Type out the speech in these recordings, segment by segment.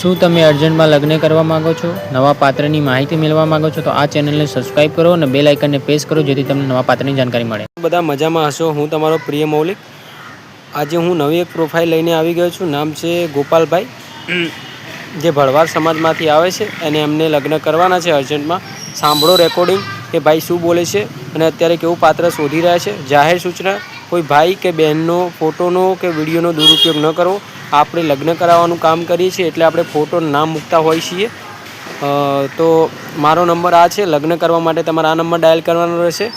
શું તમે અર્જન્ટમાં લગ્ન કરવા માંગો છો? નવા પાત્રની માહિતી મેળવવા માંગો છો? તો આ ચેનલને સબસ્ક્રાઇબ કરો અને બેલ આઇકનને પ્રેસ કરો જેથી તમને નવા પાત્રની જાણકારી મળે. બધા મજામાં હશો. હું તમારો પ્રિય મૌલિક. આજે હું નવી એક પ્રોફાઇલ લઈને આવી ગયો છું. નામ છે ગોપાલભાઈ, જે ભરવાડ સમાજમાંથી આવે છે અને એમને લગ્ન કરવાના છે અર્જન્ટમાં. સાંભળો રેકોર્ડિંગ કે ભાઈ શું બોલે છે અને અત્યારે કેવું પાત્ર શોધી રહ્યા છે. જાહેર સૂચના: કોઈ ભાઈ કે બહેનનો ફોટોનો કે વિડીયોનો દુરુપયોગ ન કરવો. આપણે લગ્ન કરાવવાનું કામ કરીએ છીએ એટલે આપણે ફોટો નામ મૂકતા હોઈએ છીએ. તો મારો નંબર આ છે. લગ્ન કરવા માટે તમારે આ નંબર ડાયલ કરવાનો રહેશે,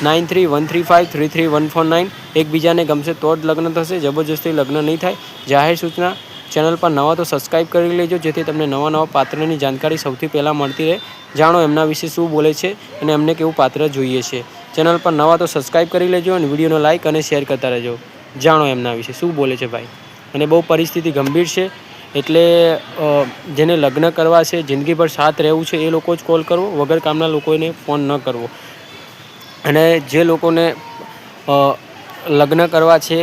9313533149. એકબીજાને ગમશે તો જ લગ્ન થશે, જબરજસ્તી લગ્ન નહીં થાય. જાહેર સૂચના: ચેનલ પર નવા તો સબસ્ક્રાઈબ કરી લેજો જેથી તમને નવા પાત્રની જાણકારી સૌથી પહેલાં મળતી રહે. જાણો એમના વિશે શું બોલે છે અને એમને કેવું પાત્ર જોઈએ છે. ચેનલ પર નવા તો સબસ્ક્રાઈબ કરી લેજો અને વિડીયોનો લાઇક અને શેર કરતા રહેજો. જાણો એમના વિશે શું બોલે છે ભાઈ. અને બહુ પરિસ્થિતિ ગંભીર છે એટલે જેને લગ્ન કરવા છે, જિંદગીભર સાથ રહેવું છે, એ લોકો જ કોલ કરવો, વગર કામના લોકોને ફોન ન કરવો. અને જે લોકોને લગ્ન કરવા છે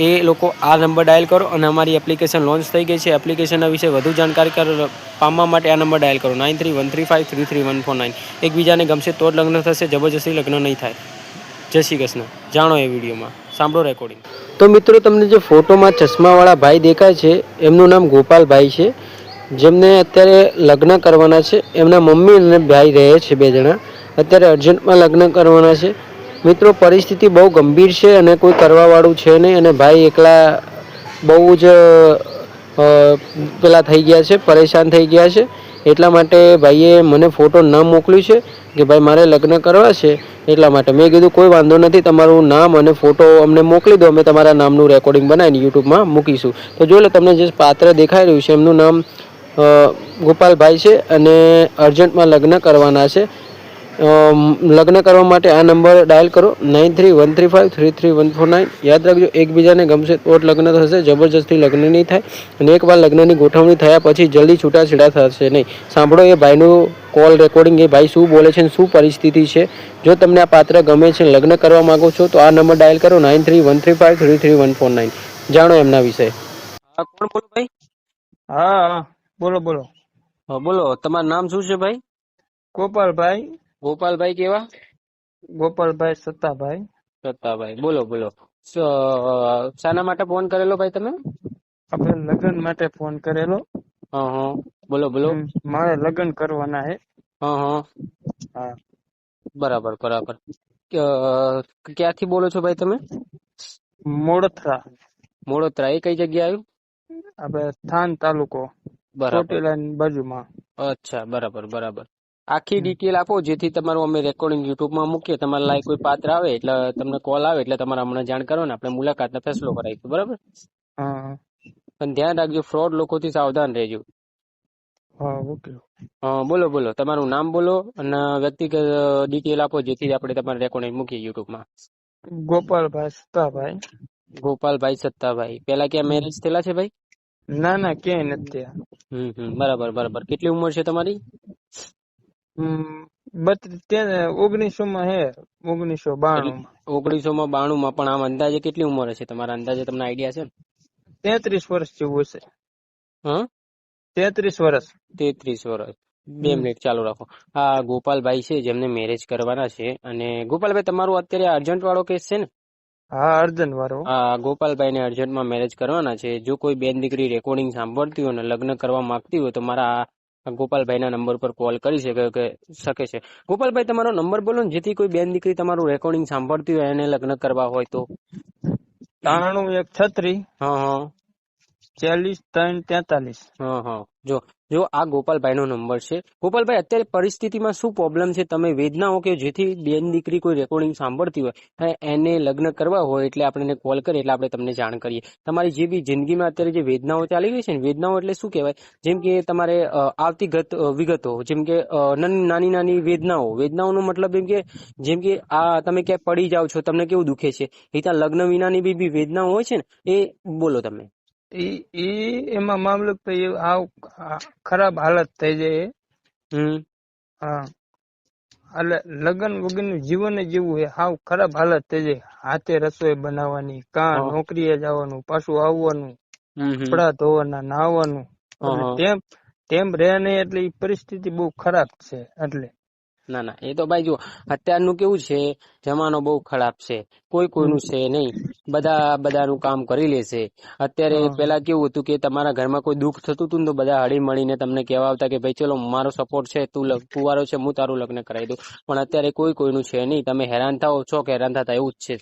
એ લોકો આ નંબર ડાયલ કરો. અને અમારી એપ્લિકેશન લોન્ચ થઈ ગઈ છે. એપ્લિકેશનના વિશે વધુ જાણકારી પામવા માટે આ નંબર ડાયલ કરો, 9313533149. એકબીજાને ગમશે તો જ લગ્ન થશે, જબરજસ્તી લગ્ન નહીં થાય. જય શ્રી કૃષ્ણ. જાણો એ વિડીયોમાં, સાંભળો રેકોર્ડિંગ. તો મિત્રો, તમને જે ફોટોમાં ચશ્માવાળા ભાઈ દેખાય છે એમનું નામ ગોપાલભાઈ છે, જેમને અત્યારે લગ્ન કરવાના છે. એમના મમ્મી અને ભાઈ રહે છે, 2 જણા. અત્યારે અર્જન્ટમાં લગ્ન કરવાના છે. મિત્રો, પરિસ્થિતિ બહુ ગંભીર છે અને કોઈ કરવાવાળું છે નહીં. અને ભાઈ એકલા બહુ જ પેલા થઈ ગયા છે, પરેશાન થઈ ગયા છે. એટલા માટે ભાઈએ મને ફોટો નામ મોકલ્યું છે કે ભાઈ મારે લગ્ન કરવા છે. એટલા માટે મેં કીધું કોઈ વાંધો નથી, તમારું નામ અને ફોટો અમને મોકલી દો, અમે તમારા નામનું રેકોર્ડિંગ બનાવીને યુટ્યુબમાં મૂકીશું. તો જોઈ લો, તમને જે પાત્ર દેખાઈ રહ્યું છે એમનું નામ ગોપાલભાઈ છે અને અર્જન્ટમાં લગ્ન કરવાના છે. લગ્ન કરવા માટે આ નંબર ડાયલ કરો, 9313533149. યાદ રાખજો, એકબીજાને ગમશે તો જ લગ્ન થશે, જબરજસ્તી લગ્ન નહીં થાય. અને એકવાર લગ્નની ગોઠવણી થયા પછી જલ્દી છૂટાછેડા થશે નહીં. સાંભળો એ ભાઈનું કોલ રેકોર્ડિંગ, એ ભાઈ શું બોલે છે અને શું પરિસ્થિતિ છે. જો તમને આ પાત્ર ગમે છે, લગ્ન કરવા માંગો છો, તો આ નંબર ડાયલ કરો, 9313533149. જાણો એમના વિશે. હા, કોણ બોલો ભાઈ? હા, બોલો બોલો. હા બોલો, તમારું નામ શું છે ભાઈ? ગોપાલભાઈ. ગોપાલભાઈ કેવા? ગોપાલભાઈ સત્તાભાઈ. સત્તાભાઈ. બોલો બોલો, શાના માટે ફોન કરેલો ભાઈ તમે? આપણે લગ્ન માટે ફોન કરેલો. હા, બોલો બોલો. મારે લગ્ન કરવાના છે. હા. બરાબર બરાબર. ક્યાંથી બોલો છો ભાઈ તમે? મોડથરા. મોડોદરા. એ કઈ જગ્યા આવ્યું? આપણે થાન તાલુકો, બરાબર. ચોટીલાની બાજુમાં. અચ્છા, બરાબર બરાબર. આખી ડિટેલ આપો જેથી તમારું અમે રેકોર્ડિંગ યુટ્યુબમાં મૂકીએ. તમારા લાયક કોઈ પાત્ર આવે એટલે તમને કોલ આવે એટલે તમારે હમણાં જાણ કરો ને આપણે મુલાકાતનો ફેસલો કરાવીશું. બરાબર. હા. પણ ધ્યાન રાખજો, ફ્રોડ લોકોથી સાવધાન રહેજો. હા, ઓકે. બોલો બોલો, તમારું નામ બોલો અને વ્યક્તિગત ડિટેલ આપો જેથી આપણે તમારે રેકોર્ડિંગ મૂકીએ યુટ્યુબમાં. ગોપાલભાઈ સત્તાભાઈ. ગોપાલભાઈ સત્તાભાઈ. પેલા ક્યાં મેરેજ થયેલા છે ભાઈ? ના, ક્યાંય નથી. બરાબર બરાબર. કેટલી ઉંમર છે તમારી? 1900 હે. 1992. 1992. પણ આમ અંદાજે કેટલી ઉંમર હશે તમારા? અંદાજે તમને આઈડિયા છે ને? 33 વર્ષ જેવું હશે. 33 વર્ષ. 33 વર્ષ. 2 મિનિટ ચાલુ રાખો. હા, ગોપાલભાઈ છે જેમને મેરેજ કરવાના છે. અને ગોપાલભાઈ, તમારું અત્યારે અર્જન્ટ વાળો કેસ છે ને? હા, અર્જન્ટ વાળો. હા, ગોપાલભાઈ ને અર્જન્ટમાં મેરેજ કરવાના છે. જો કોઈ બેન દીકરી રેકોર્ડિંગ સાંભળતી હોય ને લગ્ન કરવા માંગતી હોય તો મારા ગોપાલભાઈના નંબર પર કોલ કરી શકે છે. ગોપાલભાઈ, તમારો નંબર બોલો ને જેથી કોઈ બેન દીકરી તમારું રેકોર્ડિંગ સાંભળતી હોય એને લગ્ન કરવા હોય તો. 9136. હા. 40343. હા. જો આ ગોપાલભાઈનો નંબર છે. ગોપાલભાઈ, અત્યારે પરિસ્થિતિમાં શું પ્રોબ્લેમ છે? તમે વેદનાઓ કે જેથી બેન દીકરી કોઈ રેકોર્ડિંગ સાંભળતી હોય એને લગ્ન કરવા હોય એટલે આપણે કોલ કરીએ એટલે આપણે તમને જાણ કરીએ. તમારી જે બી જિંદગીમાં અત્યારે જે વેદનાઓ ચાલી રહી છે ને, વેદનાઓ એટલે શું કહેવાય? જેમ કે તમારે આવતી વિગતો, જેમ કે નાની વેદનાઓનો મતલબ એમ કે જેમ કે આ તમે ક્યાંય પડી જાઓ છો, તમને કેવું દુખે છે, એ ત્યાં લગ્ન વિનાની બી વેદનાઓ હોય છે ને, એ બોલો તમે. એમાં મામલો ખરાબ હાલત થઈ જાય. હા, એટલે લગ્ન વગરનું જીવન જેવું છે. હાવ ખરાબ હાલત થઈ જાય. હાથે રસોઈ બનાવવાની, નોકરીએ જવાનું, પાછું આવવાનું, કપડા ધોવાના, નાહવાનું. તેમ રહે નહીં એટલે ઈ પરિસ્થિતિ બહુ ખરાબ છે એટલે. ના ના, એ તો ભાઈ જો અત્યારનું કેવું છે, જમાનો બહુ ખરાબ છે, કોઈ કોઈનું છે નહીં, બધા બધાનું કામ કરી લેશે. અત્યારે પેલા કેવું હતું કે તમારા ઘરમાં કોઈ દુઃખ થતું હતું ને તો બધા હળી મળીને તમને કહેવા આવતા કે ભાઈ ચલો મારો સપોર્ટ છે, તું કુંવારો છે, હું તારું લગ્ન કરાવી દઉં. પણ અત્યારે કોઈ કોઈનું છે નહીં, તમે હેરાન થાઓ છો કે હેરાન થતા એવું જ છે.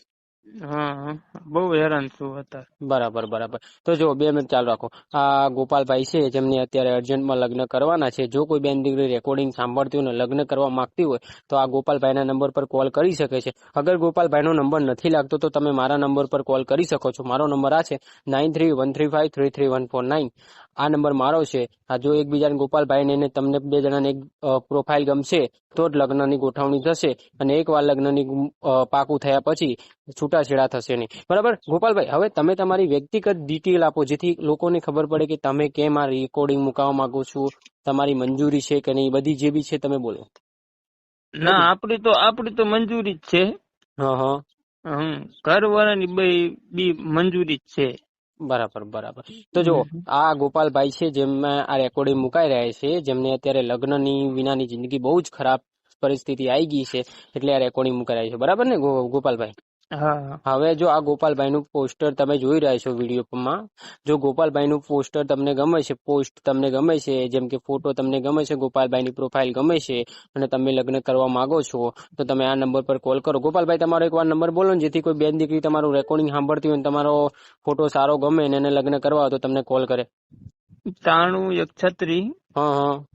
હા, બહુ હેરાન છું અત્યારે. બરાબર બરાબર. તો જો 2 મિનિટ ચાલુ રાખો. આ ગોપાલભાઈ છે જેમને અત્યારે અર્જન્ટમાં લગ્ન કરવાના છે. જો કોઈ બેન દીકરી રેકોર્ડિંગ સાંભળતી હોય ને લગ્ન કરવા માંગતી હોય તો આ ગોપાલભાઈના નંબર પર કોલ કરી શકે છે. અગર ગોપાલભાઈનો નંબર નથી લાગતો તો તમે મારા નંબર પર કોલ કરી શકો છો. મારો નંબર આ છે 9313533149. આ નંબર મારો છે. આ જો એકબીજાને ગોપાલભાઈને ને તમને 2 જણાને એક પ્રોફાઇલ ગમશે તો જ લગ્નની ગોઠવણી થશે. અને એકવાર લગ્નની પાકું થયા પછી છૂટાછેડા થશે નહીં. બરાબર ગોપાલભાઈ, હવે તમે તમારી વ્યક્તિગત ડિટેલ આપો જેથી લોકોને ખબર પડે કે તમે કેમ આ રેકોર્ડિંગ મુકાવવા માંગો છો, તમારી મંજૂરી છે કે નહીં, બધી જે બી છે તમે બોલો. ના, આપડી તો મંજૂરી જ છે. હા. ઘરવાળાની બી મંજૂરી જ છે. બરાબર બરાબર. તો જો આ ગોપાલભાઈ છે જેમને આ રેકોર્ડિંગ મુકાઈ રહ્યા છે, જેમને અત્યારે લગ્નની વિનાની જિંદગી બહુ જ ખરાબ પરિસ્થિતિ આવી ગઈ છે, એટલે આ રેકોર્ડિંગ મુકાઈ રહ્યા છે. બરાબર ને ગોપાલભાઈ? હા. હવે જો આ ગોપાલભાઈનું પોસ્ટર તમે જોઈ રહ્યા છો વિડીયોમાં, જો ગોપાલભાઈનું પોસ્ટર તમને ગમે છે, પોસ્ટ તમને ગમે છે, જેમ કે ફોટો તમને ગમે છે, ગોપાલભાઈની પ્રોફાઇલ ગમે છે અને તમે લગ્ન કરવા માંગો છો તો તમે આ નંબર પર કોલ કરો. ગોપાલભાઈ, તમારો એકવાર નંબર બોલો ને જેથી કોઈ બેન દીકરી તમારું રેકોર્ડિંગ સાંભળતી હોય ને તમારો ફોટો સારો ગમે ને એને લગ્ન કરવા હોય તો તમને કોલ કરે. 93 136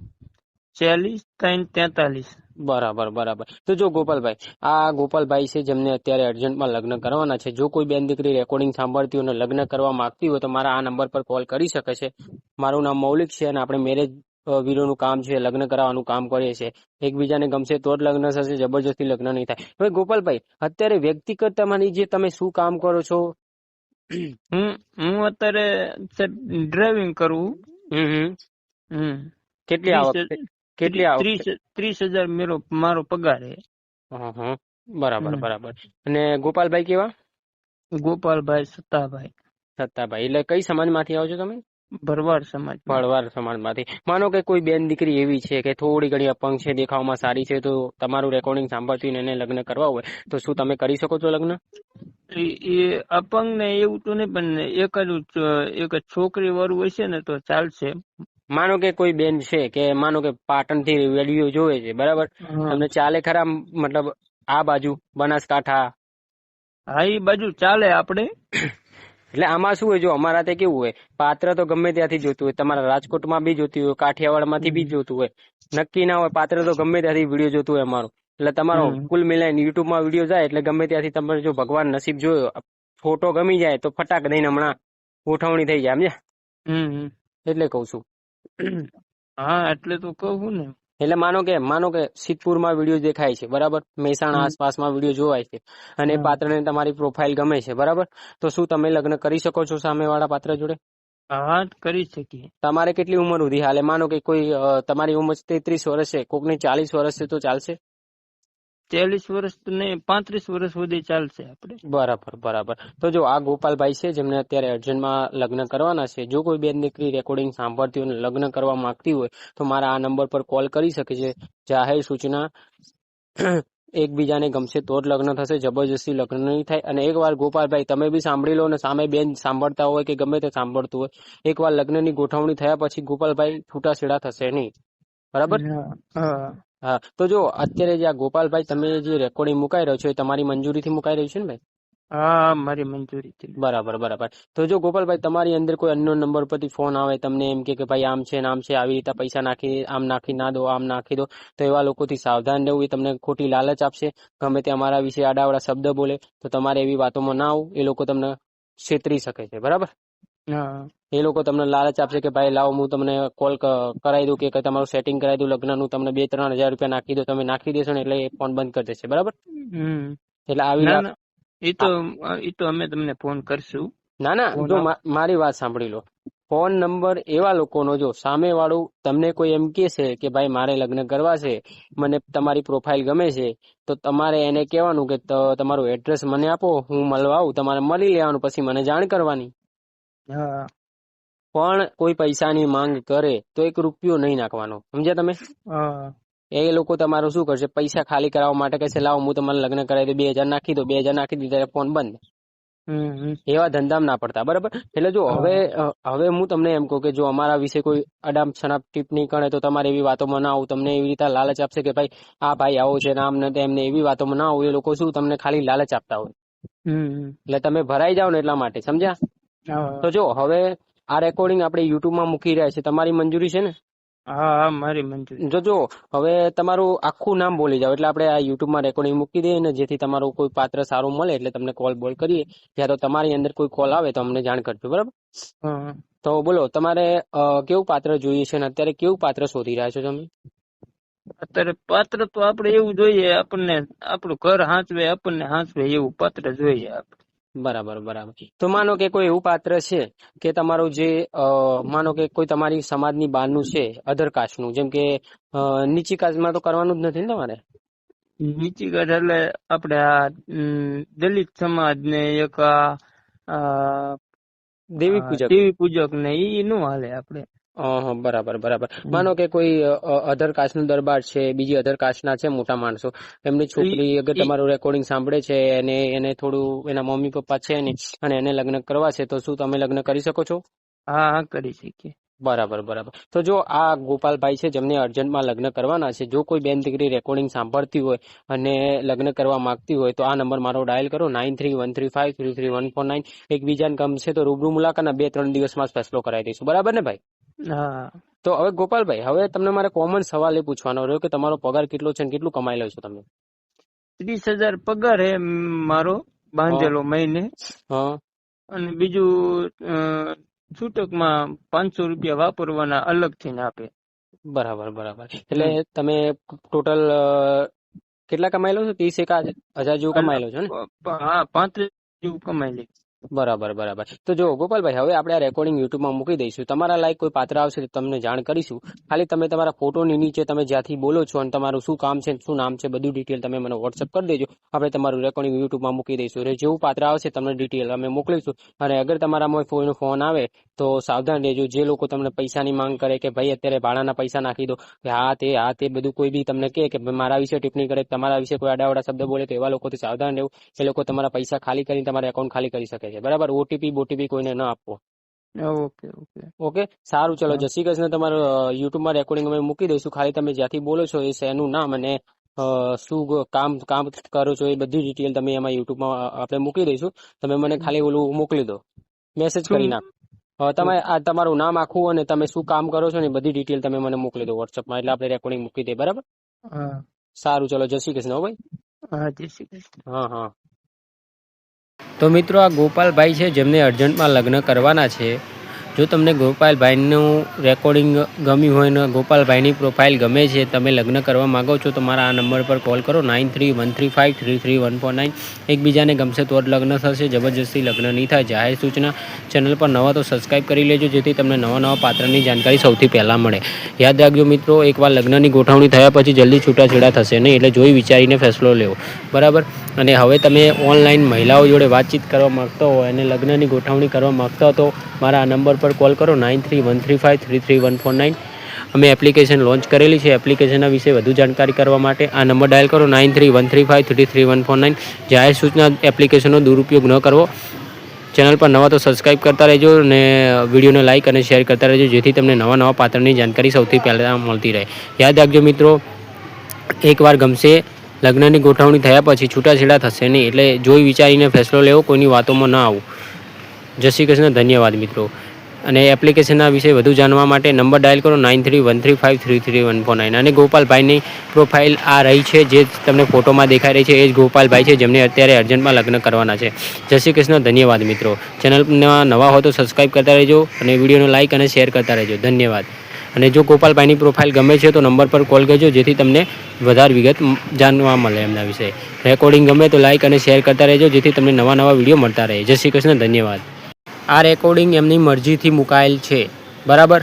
40 343. બરાબર બરાબર. તો જો ગોપાલભાઈ, આ ગોપાલભાઈ છે જેમને અત્યારે અર્જન્ટમાં લગ્ન કરવાના છે. જો કોઈ બેન દીકરી રેકોર્ડિંગ સાંભળતી હોય અને લગ્ન કરવા માંગતી હોય તો મારા આ નંબર પર કોલ કરી શકે છે. મારું નામ મૌલિક છે અને આપણે મેરેજ બ્યુરોનું કામ છે, લગ્ન કરાવવાનું કામ કરીએ છીએ. એકબીજાને ગમશે તો જ લગ્ન થશે, જબરજસ્તી લગ્ન નહીં થાય. હવે ગોપાલભાઈ, અત્યારે વ્યક્તિગત તમારી જે તમે શું કામ કરો છો? હું અત્યારે ડ્રાઇવિંગ કરું. કેટલી આવક? 30,000 મારો પગાર છે. બરાબર બરાબર. અને ગોપાલભાઈ કેવા? ગોપાલભાઈ સત્તાભાઈ. એટલે કઈ સમાજમાંથી આવો છો તમે? ભરવાડ સમાજ. ભરવાડ સમાજમાંથી. માનો કે કોઈ બેન દીકરી એવી છે કે થોડી ઘણી અપંગ છે, દેખાવમાં સારી છે, તો તમારું રેકોર્ડિંગ સાંભળતી એને લગ્ન કરવા હોય તો શું તમે કરી શકો છો લગ્ન? એ અપંગ ને એવું તો નહીં, પણ એક છોકરી વાળું હોય છે ને તો ચાલશે. માનો કે કોઈ બેન છે કે માનો કે પાટણ થી વિડીયો જોવે છે, બરાબર, તમને ચાલે ખરા? મતલબ આ બાજુ બનાસકાંઠા? હા, એ બાજુ ચાલે આપણે. એટલે આમાં શું હોય, જો અમારા તે કેવું હોય, પાત્ર તો ગમે ત્યાંથી જોતું હોય, તમારા રાજકોટમાં બી જોતું હોય, કાઠિયાવાડ માંથી બી જોતું હોય, નક્કી ના હોય. પાત્ર તો ગમે ત્યાંથી વિડીયો જોતું હોય અમારું. એટલે તમારો કુલ મિલાઈને યુટ્યુબમાં વિડીયો જાય એટલે ગમે ત્યાંથી તમારે જો ભગવાન નસીબ જોયો, ફોટો ગમી જાય તો ફટાક દઈને હમણાં ગોઠવણી થઈ જાય, સમજ્યા? એટલે કઉ છું. હા, એટલે તો કહું ને. એટલે માનો કે સિદ્ધપુરમાં વિડીયો દેખાય છે, બરાબર, મહેસાણા આસપાસમાં વિડીયો જોવાય છે અને પાત્રને તમારી પ્રોફાઇલ ગમે છે, બરાબર, તો શું તમે લગ્ન કરી શકો છો સામેવાળા પાત્ર જોડે? હા, કરી શકીએ. તમારે કેટલી ઉંમર સુધી હાલે? માનો કે કોઈ તમારી ઉંમર 33 વર્ષ છે, કોકની 40 વર્ષ છે, તો ચાલશે? 40 વર્ષ નહીં, 35 વર્ષ સુધી ચાલશે આપણે. બરાબર બરાબર. તો જો આ ગોપાલભાઈ છે જેમને અત્યારે અર્જન્ટમાં લગ્ન કરવાના છે. જો કોઈ બેન દીકરી રેકોર્ડિંગ સાંભળતી હોય અને લગ્ન કરવા માંગતી હોય તો મારા આ નંબર પર કોલ કરી શકે છે. જાહેર સૂચના, એકબીજાને ગમશે તો જ લગ્ન થશે, જબરજસ્તી લગ્ન નહીં થાય. અને એકવાર ગોપાલભાઈ તમે બી સાંભળી લો અને સામે બેન સાંભળતા હોય કે ગમે તે સાંભળતું હોય, એકવાર લગ્નની ગોઠવણી થયા પછી ગોપાલભાઈ છૂટાછેડા થશે નહીં, બરાબર? હા. તો જો અત્યારે જે આ ગોપાલભાઈ તમે જે રેકોર્ડિંગ મુકાઈ રહ્યો છો એ તમારી મંજૂરીથી મુકાઈ રહ્યું છે ને ભાઈ? હા, મારી મંજૂરીથી. બરાબર બરાબર. તો જો ગોપાલભાઈ તમારી અંદર કોઈ અન્ય નંબર પરથી ફોન આવે, તમને એમ કે ભાઈ આમ છે નામ છે, આવી રીતે પૈસા નાખી, આમ નાખી ના દો, આમ નાખી દો, તો એવા લોકોથી સાવધાન રહેવું. એ તમને ખોટી લાલચ આપશે, ગમે તે અમારા વિશે આડાવડા શબ્દ બોલે તો તમારે એવી વાતોમાં ના આવું. એ લોકો તમને છેતરી શકે છે, બરાબર? એ લોકો તમને લાલચ આપશે કે ભાઈ લાવો હું તમને કોલ કરાવી દઉં કે તમારું સેટિંગ કરાવી દઉં લગ્નનું, તમને 2-3 હજાર રૂપિયા નાખી દો, તમે નાખી દેશો ને એટલે એ ફોન બંધ કરી દેશે, બરાબર? એટલે આવી એ તો અમે તમને ફોન કરશું. ના, જો મારી વાત સાંભળી લો. ફોન નંબર એવા લોકોનો, જો સામે વાળું તમને કોઈ એમ કે છે કે ભાઈ મારે લગ્ન કરવા છે, મને તમારી પ્રોફાઇલ ગમે છે, તો તમારે એને કહેવાનું કે તમારું એડ્રેસ મને આપો, હું મળવા આવું, તમારે મળી લેવાનું, પછી મને જાણ કરવાની. પણ કોઈ પૈસાની માંગ કરે તો 1 રૂપિયો નહીં નાખવાનો, સમજ્યા તમે? હા એ લોકો તમારું શું કરશે, પૈસા ખાલી કરાવવા માટે કહેશે લાવો હું તમારે લગ્ન કરાવી દઉં, 2000 નાખી દો, 2000 નાખી દીધા ફોન બંધ. એવા ધંધામાં ના પડતા, બરાબર? એટલે જો હવે હું તમને એમ કહું કે જો અમારા વિશે કોઈ અડામ છનાપ ટિપ્પણી કરે તો તમારે એવી વાતોમાં ના આવું. તમને એવી રીતે લાલચ આપશે કે ભાઈ આ ભાઈ આવો છે ને આમ ને તેમને, એવી વાતોમાં ના આવું. એ લોકો શું તમને ખાલી લાલચ આપતા હોય, એટલે તમે ભરાઈ જાઓ ને એટલા માટે, સમજ્યા? તો જો હવે આ રેકોર્ડિંગ આપણે યુટ્યુબમાં મૂકી રહ્યા છે, તમારી મંજૂરી છે ને? હા મારી મંજૂરી. જો હવે તમારું આખું નામ બોલી જાવ એટલે આપણે આ યુટ્યુબમાં રેકોર્ડિંગ મૂકી દઈએ ને, જેથી તમારું કોઈ પાત્ર સારું મળે એટલે તમને કોલ બોલ કરીએ, યા તો તમારી અંદર કોઈ કોલ આવે તો અમને જાણ કરજો, બરાબર? તો બોલો તમારે કેવું પાત્ર જોઈએ છે ને અત્યારે કેવું પાત્ર શોધી રહ્યા છો તમે? અત્યારે પાત્ર તો આપણે એવું જોઈએ, આપણને આપણું ઘર હાંચવે, આપણને હાંચવે એવું પાત્ર જોઈએ આપણે. બરાબર. તો માનો કે કોઈ એવું પાત્ર છે કે તમારું જે માનો કે કોઈ તમારી સમાજની બહારનું છે, અધર કાસ્ટનું, જેમ કે નીચી કાસ્ટમાં તો કરવાનું જ નથી ને તમારે? નીચી કાસ્ટ એટલે આપણે આ દલિત સમાજ ને એક દેવી પૂજક ને ઈ નું હાલે આપણે. બરાબર. માનો કે કોઈ અધર કાસ્ટનું દરબાર છે, બીજી અધર કાસ્ટના છે મોટા માણસો, એમની છોકરી અગર તમારું રેકોર્ડિંગ સાંભળે છે અને એને થોડું એના મમ્મી પપ્પા છે ને અને એને લગ્ન કરવા છે, તો શું તમે લગ્ન કરી શકો છો? હા કરી શકીએ. બરાબર. તો જો આ ગોપાલભાઈ છે જેમને અર્જન્ટમાં લગ્ન કરવાના છે, જો કોઈ બેન દીકરી રેકોર્ડિંગ સાંભળતી હોય અને લગ્ન કરવા માંગતી હોય તો આ નંબર મારો ડાયલ કરો 9313533149. એકબીજાને ગમશે તો રૂબરૂ મુલાકાત 2-3 દિવસમાં ફેસલો કરાવી દઈશું, બરાબર ને ભાઈ? હા. તો હવે ગોપાલભાઈ, હવે તમને મારે કોમન સવાલ એ પૂછવાનો રહ્યો કે તમારો પગાર કેટલો છે અને કેટલું કમાઈ લો છો તમે? 30,000 પગાર હે મારો બાંધેલો મહિને. અને બીજું છૂટકમાં 500 રૂપિયા વાપરવાના અલગથી આપે. બરાબર. એટલે તમે ટોટલ કેટલા કમાઈ લો છો? 30,000 જેવું કમાઈ લો છો ને? હા 35 જેવું કમાઈ લે. બરાબર. તો જો ગોપાલભાઈ, હવે આપણે આ રેકોર્ડિંગ યુટ્યુબમાં મૂકી દઈશું. તમારા લાયક કોઈ પાત્ર આવશે તો તમને જાણ કરીશું. ખાલી તમે તમારા ફોટોની નીચે તમે જ્યાંથી બોલો છો અને તમારું શું કામ છે, શું નામ છે, બધું ડિટેલ તમે મને વોટ્સઅપ કરી દેજો. આપણે તમારું રેકોર્ડિંગ યુટ્યુબમાં મૂકી દઈશું. એટલે જેવું પાત્ર આવશે તમને ડિટેલ અમે મોકલીશું. અને અગર તમારામાં કોઈનો ફોન આવે તો સાવધાન રહેજો. જે લોકો તમને પૈસાની માંગ કરે કે ભાઈ અત્યારે ભાડાના પૈસા નાખી દો, કે હા તે બધું કોઈ બી તમને કહે કે મારા વિશે ટિપ્પણી કરે, તમારા વિશે કોઈ આડાવડા શબ્દ બોલે, તો એવા લોકોથી સાવધાન રહેવું. એ લોકો તમારા પૈસા ખાલી કરીને તમારા એકાઉન્ટ ખાલી કરી શકે છે, બરાબર? ઓટીપી કોઈને ન આપવો. ઓકે, સારું, ચલો, જય શ્રી કૃષ્ણ. તમારું યુટ્યુબમાં રેકોર્ડિંગ અમે મૂકી દઈશું. ખાલી તમે જ્યાંથી બોલો છો એ શહેરનું નામ અને શું કામ કરો છો એ બધી ડિટેલ તમે એમાં યુટ્યુબમાં આપણે મૂકી દઈશું. તમે મને ખાલી ઓલું મોકલી દો, મેસેજ કરી નાખો. તમે આ તમારું નામ આખું અને તમે શું કામ કરો છો ને બધી ડિટેલ તમે મને મોકલી દો વોટ્સઅપમાં, એટલે આપણે રેકોર્ડિંગ મૂકી દઈએ, બરાબર? સારું, ચલો, જય શ્રી કૃષ્ણ. હો ભાઈ. હા, જય શ્રી કૃષ્ણ. હા. તો મિત્રો, આ ગોપાલભાઈ છે જેમને અર્જન્ટમાં લગ્ન કરવાના છે. જો તમને ગોપાલભાઈનું રેકોર્ડિંગ ગમ્યું હોય ને ગોપાલભાઈની પ્રોફાઇલ ગમે છે, તમે લગ્ન કરવા માગો છો, તો મારા આ નંબર પર કોલ કરો 9313533149. એકબીજાને ગમશે તો જ લગ્ન થશે, જબરજસ્તી લગ્ન નહીં થાય. જાહેર સૂચના, ચેનલ પર નવા તો સબસ્ક્રાઈબ કરી લેજો, જેથી તમને નવા પાત્રની જાણકારી સૌથી પહેલાં મળે. યાદ રાખજો મિત્રો, એકવાર લગ્નની ગોઠવણી થયા પછી જલ્દી છૂટાછેડા થશે નહીં, એટલે જોઈ વિચારીને ફેસલો લેવો, બરાબર? અને હવે તમે ઓનલાઈન મહિલાઓ જોડે વાતચીત કરવા માગતો હોય અને લગ્નની ગોઠવણી કરવા માગતા હો તો મારા આ નંબર પર કોલ કરો 9313533149. અમે એપ્લિકેશન લોન્ચ કરેલી છે. એપ્લિકેશનના વિશે વધુ જાણકારી કરવા માટે આ નંબર ડાયલ કરો 9313533149. જાહેર સૂચના, એપ્લિકેશનનો દુરુપયોગ ન કરવો. ચેનલ પર નવા તો સબસ્ક્રાઈબ કરતા રહેજો અને વિડીયોને લાઇક અને શેર કરતા રહેજો, જેથી તમને નવા પાત્રની જાણકારી સૌથી પહેલાં મળતી રહે. યાદ રાખજો મિત્રો, એકવાર ગમશે, લગ્નની ગોઠવણી થયા પછી છૂટાછેડા થશે નહીં, એટલે જોઈ વિચારીને ફેસલો લેવો, કોઈની વાતોમાં ન આવું. જય શ્રી કૃષ્ણ. ધન્યવાદ મિત્રો. અને એપ્લિકેશનના વિશે વધુ જાણવા માટે નંબર ડાયલ કરો 9313533149. અને ગોપાલભાઈની પ્રોફાઇલ આ રહી છે, જે તમને ફોટોમાં દેખાઈ રહી છે, એ જ ગોપાલભાઈ છે જેમને અત્યારે અર્જન્ટમાં લગ્ન કરવાના છે. જય શ્રી કૃષ્ણ. ધન્યવાદ મિત્રો. ચેનલના નવા હો તો સબસ્ક્રાઈબ કરતા રહેજો અને વિડીયોને લાઇક અને શેર કરતા રહેજો. ધન્યવાદ. અને જો ગોપાલભાઈની પ્રોફાઇલ ગમે છે તો નંબર પર કોલ કરજો, જેથી તમને વધારે વિગત જાણવા મળે એમના વિશે. રેકોર્ડિંગ ગમે તો લાઇક અને શેર કરતા રહેજો, જેથી તમને નવા વિડીયો મળતા રહે. જય શ્રી કૃષ્ણ. ધન્યવાદ. આ રેકોર્ડિંગ એમની મરજીથી મુકાયેલ છે, બરાબર?